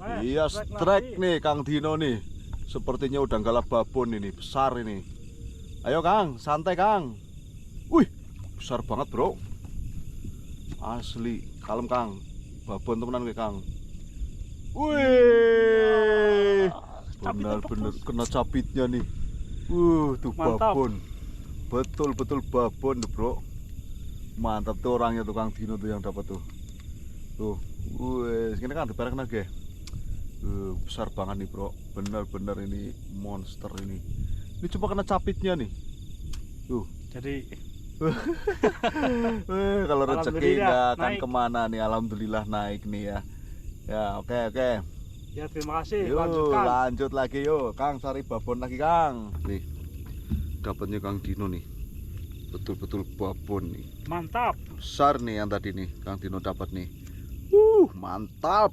Iya, strike nih Kang Dino nih. Sepertinya udah galap babon ini, besar ini. Ayo Kang, santai Kang. Wih, besar banget bro. Asli, kalem Kang. Babon temenan gue Kang. Wih, benar-benar kena capitnya nih. Tuh Mantap. babon. Betul-betul babon tuh bro. Mantap tuh orangnya tuh Kang Dino tuh yang dapat tuh. Tuh, wih, segini kan diperek nage. Besar banget nih bro. Bener-bener ini monster ini. Ini cuma kena capitnya nih. Tuh. Jadi Kalau rezeki nggak akan naik. kemana nih. Alhamdulillah naik nih ya. Ya oke. Ya terima kasih. Yuk Lanjutkan. lanjut lagi yuk. Kang cari babon lagi Kang. Nih dapatnya Kang Dino nih. Betul-betul babon nih. Mantap. Besar nih yang tadi nih Kang Dino dapat nih. Mantap.